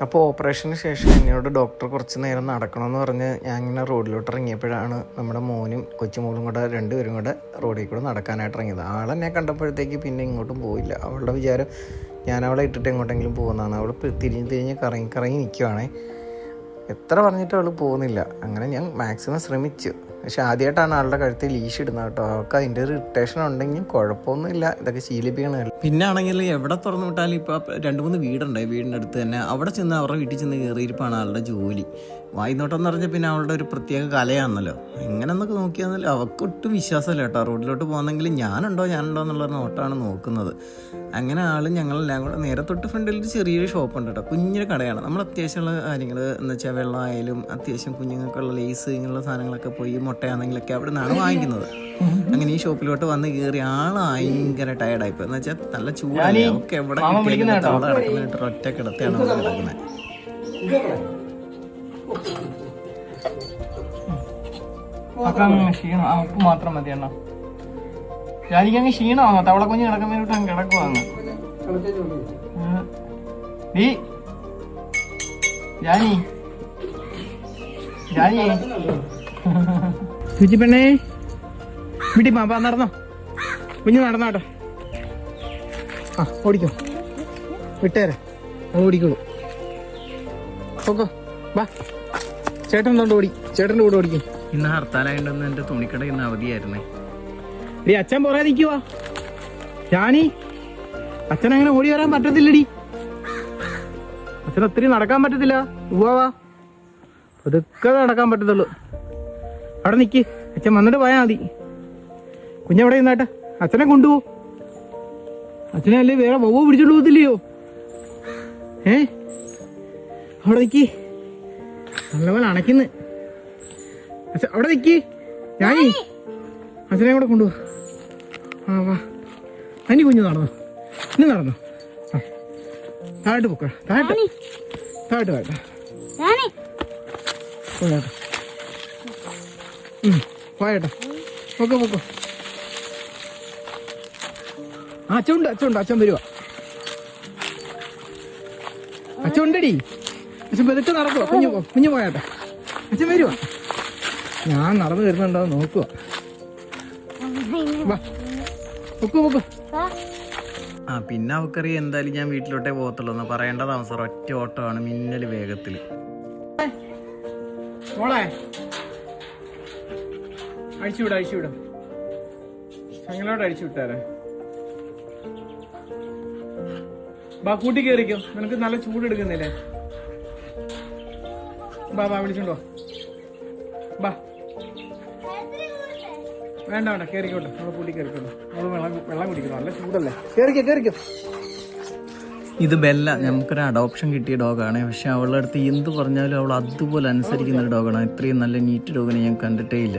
അപ്പോൾ ഓപ്പറേഷന് ശേഷം എന്നോട് ഡോക്ടർ കുറച്ച് നേരം നടക്കണമെന്ന് പറഞ്ഞ് ഞാൻ ഇങ്ങനെ റോഡിലോട്ട് ഇറങ്ങിയപ്പോഴാണ് നമ്മുടെ മോനും കൊച്ചുമോളും കൂടെ രണ്ടുപേരും കൂടെ റോഡിൽ കൂടെ നടക്കാനായിട്ട് ഇറങ്ങിയത്. ആളെന്നെ കണ്ടപ്പോഴത്തേക്ക് പിന്നെ ഇങ്ങോട്ടും പോയില്ല. അവളുടെ വിചാരം ഞാൻ അവളെ ഇട്ടിട്ട് എങ്ങോട്ടെങ്കിലും പോകുന്നതാണ്. അവൾ തിരിഞ്ഞ് കറങ്ങി നിൽക്കുവാണേ. എത്ര പറഞ്ഞിട്ട് അവൾ പോകുന്നില്ല. അങ്ങനെ ഞാൻ മാക്സിമം ശ്രമിച്ചു. പക്ഷെ ആദ്യമായിട്ടാണ് ആളുടെ കഴുത്തിൽ ലീഷ് ഇടുന്നത് കേട്ടോ. അവൾക്ക് അതിൻ്റെ ഒരു ഇറിറ്റേഷൻ ഉണ്ടെങ്കിൽ കുഴപ്പമൊന്നുമില്ല, ഇതൊക്കെ ശീലിപ്പിക്കണമല്ലോ. പിന്നെ ആണെങ്കിൽ എവിടെ തുറന്നു വിട്ടാലും ഇപ്പോൾ 2-3 വീടുണ്ടായി വീടിൻ്റെ അടുത്ത് തന്നെ. അവിടെ ചെന്ന് അവരുടെ വീട്ടിൽ ചെന്ന് കയറിയിരിപ്പാണ് ആളുടെ ജോലി. വായിന്നോട്ടം എന്ന് പറഞ്ഞാൽ പിന്നെ അവളുടെ ഒരു പ്രത്യേക കലയാണല്ലോ. എങ്ങനെന്നൊക്കെ നോക്കിയാൽ അവൾക്ക് ഒട്ടും വിശ്വാസമില്ല കേട്ടോ. റോഡിലോട്ട് പോകുന്നെങ്കിൽ ഞാനുണ്ടോ എന്നുള്ളൊരു നോട്ടാണ് നോക്കുന്നത്. അങ്ങനെ ഞങ്ങളെല്ലാം കൂടെ നേരെ തൊട്ട് ഫ്രണ്ടിൽ ഒരു ചെറിയൊരു ഷോപ്പുണ്ട് കേട്ടോ. കുഞ്ഞൊരു കടയാണ്. നമ്മൾ അത്യാവശ്യമുള്ള കാര്യങ്ങൾ എന്ന് വെച്ചാൽ വെള്ളമായാലും അത്യാവശ്യം കുഞ്ഞുങ്ങൾക്കുള്ള ലേസ് ഇങ്ങനെയുള്ള സാധനങ്ങളൊക്കെ പോയി മുട്ടയാണെങ്കിലൊക്കെ അവിടെ നിന്നാണ് വാങ്ങിക്കുന്നത്. അങ്ങനെ ഈ ഷോപ്പിലോട്ട് വന്ന് കയറി ഭയങ്കര ടയർഡായിപ്പോ. എന്ന് വെച്ചാൽ നല്ല ചൂടാണ്. അവർക്ക് എവിടെ കിട്ടിയാലും കിടക്കുന്നിട്ട് ഒറ്റ കിടത്താണ് അവിടെ കിടക്കുന്നത്. ക്ഷീണം ഉപ്പ് മാത്രം മതി എണ്ണ. ജാനിക്കങ്ങ് ക്ഷീണമാങ്ങ തവള കുഞ്ഞ് കിടക്കുന്നതിട്ട് അങ്ങ് കിടക്കുവാങ്ങ്. ജാനി ചുച്ചി പെണ്ണേ വീട്ടിൽ പാ നടന്നോ. കുഞ്ഞ് നടന്നോട്ടെ. ഓടിക്കോ, വിട്ടേരെ ഓടിക്കോളൂ. ഓക്കോ ബാ. ചേട്ടൻ എന്തുകൊണ്ട് ഓടി? ചേട്ടൻ്റെ കൂടെ ഓടിക്കും. ഇന്ന് ഹർത്താലായതുകൊണ്ട് എൻ്റെ തുണിക്കട ഇന്ന് അവധിയായിരുന്നേ. അച്ഛൻ പോരാ നിൽക്കുവാ. ജാനി അച്ഛൻ അങ്ങനെ ഓടി വരാൻ പറ്റത്തില്ലടി. അച്ഛൻ ഒത്തിരി നടക്കാൻ പറ്റത്തില്ല. ഉവ്വാ ഇതൊക്കെ നടക്കാൻ പറ്റത്തുള്ളൂ. അവിടെ നിൽക്ക്, അച്ഛൻ വന്നിട്ട് പോയാൽ മതി. കുഞ്ഞെവിടെ നിന്നാട്ടെ. അച്ഛനെ കൊണ്ടുപോ. അച്ഛനെ അല്ലേ വേറെ വവ്വ പിടിച്ചോണ്ട് പോകത്തില്ലയോ? അവിടെ നിൽക്കി. നല്ലപോലെ അണയ്ക്കുന്നു. അച്ഛൻ അവിടെ നിൽക്കി. ഞാനീ അച്ഛനെ കൂടെ കൊണ്ടുപോ. വാ. അനി കുഞ്ഞു നടന്നോ. ഇനി നടന്നോ. താഴോട്ട് പൊക്ക. താഴോട്ട് പോയട്ടെ. പോയട്ടെ. പൊക്കോ. അച്ഛൻ വരുവാ. അച്ഛൻ ഉണ്ടടി. അച്ഛൻ പെതുക്കെ നടക്കുവാ. കുഞ്ഞു പോയാട്ടെ. അച്ഛൻ വരുവാ. ഞാൻ നടന്നു വരുന്നുണ്ടോ നോക്കുക. പൊക്കോ. പിന്നെ അവക്കറിയാം എന്തായാലും ഞാൻ വീട്ടിലോട്ടേ പോകത്തുള്ളൂ എന്ന് പറയേണ്ട താമസം. ഒറ്റ ഓട്ടമാണ് മിന്നൽ വേഗത്തിൽ. മോളെ അഴിച്ചുവിടാം. ചങ്ങലോട്ട് അഴിച്ചു വിട്ടാരെ. ബാ കൂട്ടി കയറിക്കോ. നിനക്ക് നല്ല ചൂട് എടുക്കുന്നില്ലേ? ബാ വിളിച്ചോണ്ടോ. ബാ വേണ്ട കയറിക്കോട്ടെ. നമ്മൾ കൂട്ടി കയറിക്കോട്ടെ. നമ്മൾ വെള്ളം കുടിക്കണം. നല്ല ചൂടല്ലേ. കയറിക്കോ. ഇത് ബെല്ല. നമുക്കൊരു അഡോപ്ഷൻ കിട്ടിയ ഡോഗാണ്. പക്ഷെ അവളുടെ അടുത്ത് എന്ത് പറഞ്ഞാലും അവൾ അതുപോലെ അനുസരിക്കുന്ന ഒരു ഡോഗാണ്. ഇത്രയും നല്ല നീറ്റ് ഡോഗിനെ ഞാൻ കണ്ടിട്ടേ ഇല്ല.